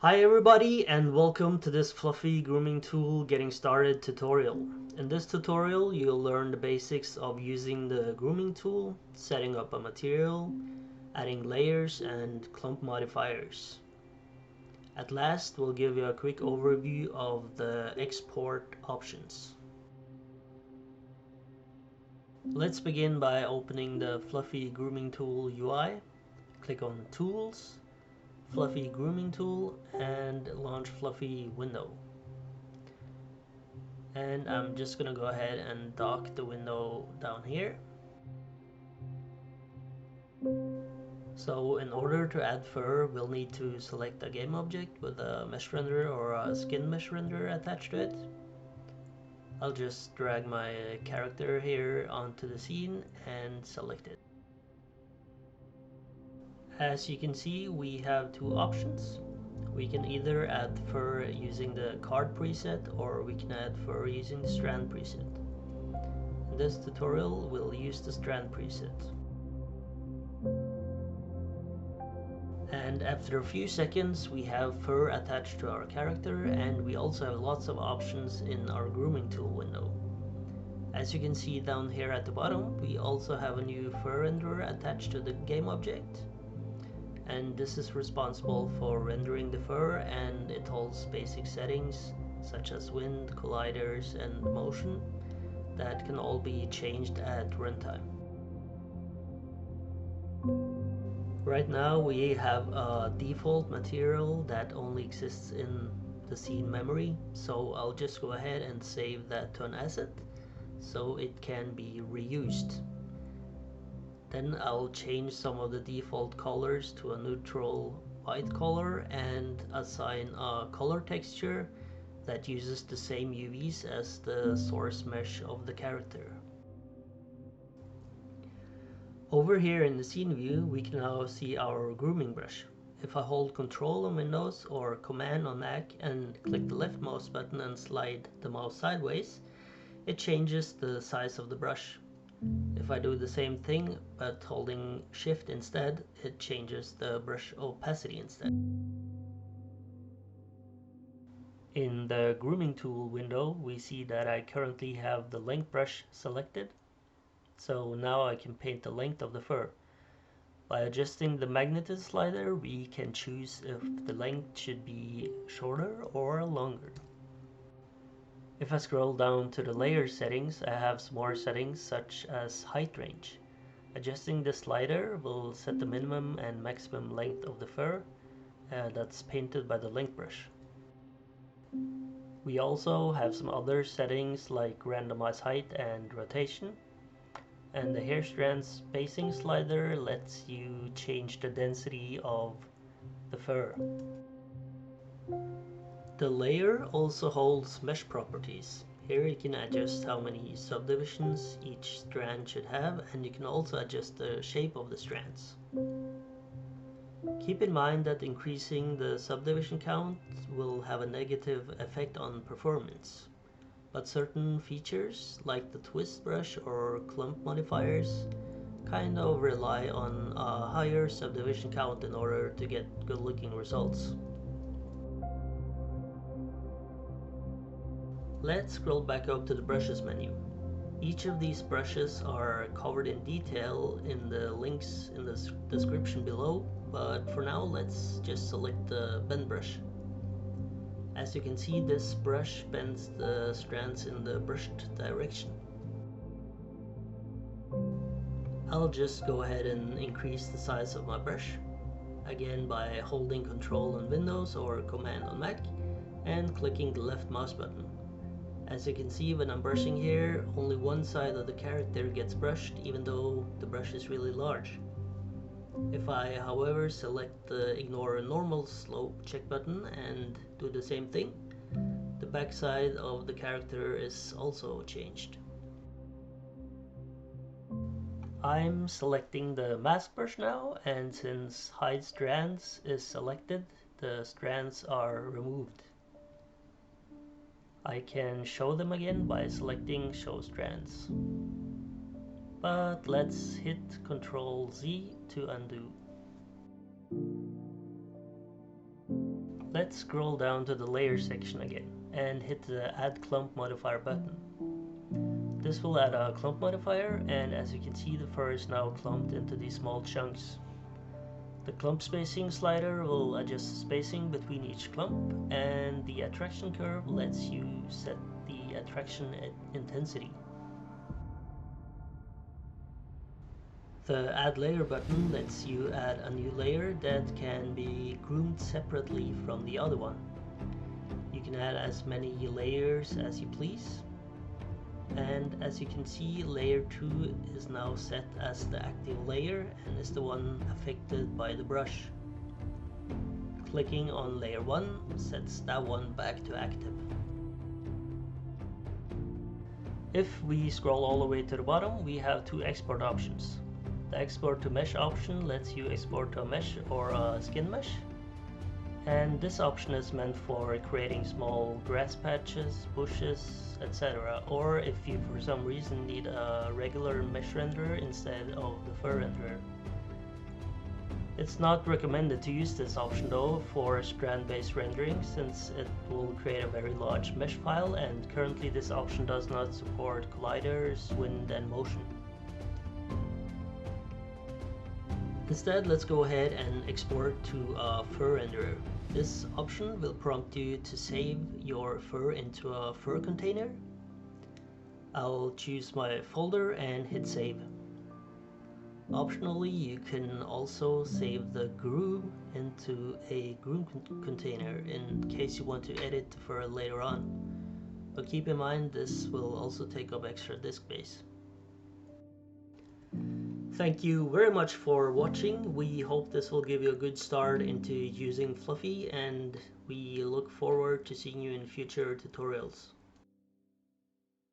Hi everybody and welcome to this fluffy grooming tool getting started tutorial. In this tutorial you'll learn the basics of using the grooming tool, setting up a material, adding layers and clump modifiers. At last we'll give you a quick overview of the export options. Let's begin by opening the fluffy grooming tool UI. Click on Tools, Fluffy Grooming Tool and launch Fluffy window. And I'm just gonna go ahead and dock the window down here. So in order to add fur, we'll need to select a game object with a mesh renderer or a skin mesh renderer attached to it. I'll just drag my character here onto the scene and select it. As you can see, we have two options. We can either add fur using the card preset, or we can add fur using the strand preset. In this tutorial, we'll use the strand preset. And after a few seconds, we have fur attached to our character, and we also have lots of options in our grooming tool window. As you can see down here at the bottom, we also have a new fur renderer attached to the game object. And this is responsible for rendering the fur, and it holds basic settings such as wind, colliders, and motion that can all be changed at runtime. Right now we have a default material that only exists in the scene memory, so I'll just go ahead and save that to an asset so it can be reused. Then I'll change some of the default colors to a neutral white color and assign a color texture that uses the same UVs as the source mesh of the character. Over here in the scene view, we can now see our grooming brush. If I hold Control on Windows or Command on Mac and click the left mouse button and slide the mouse sideways, it changes the size of the brush. If I do the same thing but holding Shift instead, it changes the brush opacity instead. In the grooming tool window, we see that I currently have the length brush selected. So now I can paint the length of the fur. By adjusting the magnetism slider, we can choose if the length should be shorter or longer. If I scroll down to the layer settings, I have some more settings such as height range. Adjusting the slider will set the minimum and maximum length of the fur that's painted by the length brush. We also have some other settings like randomize height and rotation. And the hair strand spacing slider lets you change the density of the fur. The layer also holds mesh properties. Here you can adjust how many subdivisions each strand should have, and you can also adjust the shape of the strands. Keep in mind that increasing the subdivision count will have a negative effect on performance, but certain features like the twist brush or clump modifiers kind of rely on a higher subdivision count in order to get good looking results. Let's scroll back up to the brushes menu. Each of these brushes are covered in detail in the links in the description below, but for now let's just select the bend brush. As you can see, this brush bends the strands in the brushed direction. I'll just go ahead and increase the size of my brush, again by holding Control on Windows or Command on Mac and clicking the left mouse button. As you can see, when I'm brushing here, only one side of the character gets brushed even though the brush is really large. If I, however, select the Ignore Normal Slope check button and do the same thing, the backside of the character is also changed. I'm selecting the mask brush now, and since Hide Strands is selected, the strands are removed. I can show them again by selecting Show Strands. But let's hit Ctrl Z to undo. Let's scroll down to the layer section again and hit the add clump modifier button. This will add a clump modifier, and as you can see, the fur is now clumped into these small chunks. The clump spacing slider will adjust the spacing between each clump, and the attraction curve lets you set the attraction intensity. The add layer button lets you add a new layer that can be groomed separately from the other one. You can add as many layers as you please. And as you can see, layer 2 is now set as the active layer and is the one affected by the brush. Clicking on layer 1 sets that one back to active. If we scroll all the way to the bottom, we have two export options. The export to mesh option lets you export to a mesh or a skin mesh. And this option is meant for creating small grass patches, bushes, etc. Or if you for some reason need a regular mesh renderer instead of the fur renderer. It's not recommended to use this option though for strand-based rendering, since it will create a very large mesh file, and currently this option does not support colliders, wind and motion. Instead, let's go ahead and export to a fur renderer. This option will prompt you to save your fur into a fur container. I'll choose my folder and hit save. Optionally, you can also save the groom into a groom container in case you want to edit the fur later on. But keep in mind, this will also take up extra disk space. Thank you very much for watching. We hope this will give you a good start into using Fluffy, and we look forward to seeing you in future tutorials.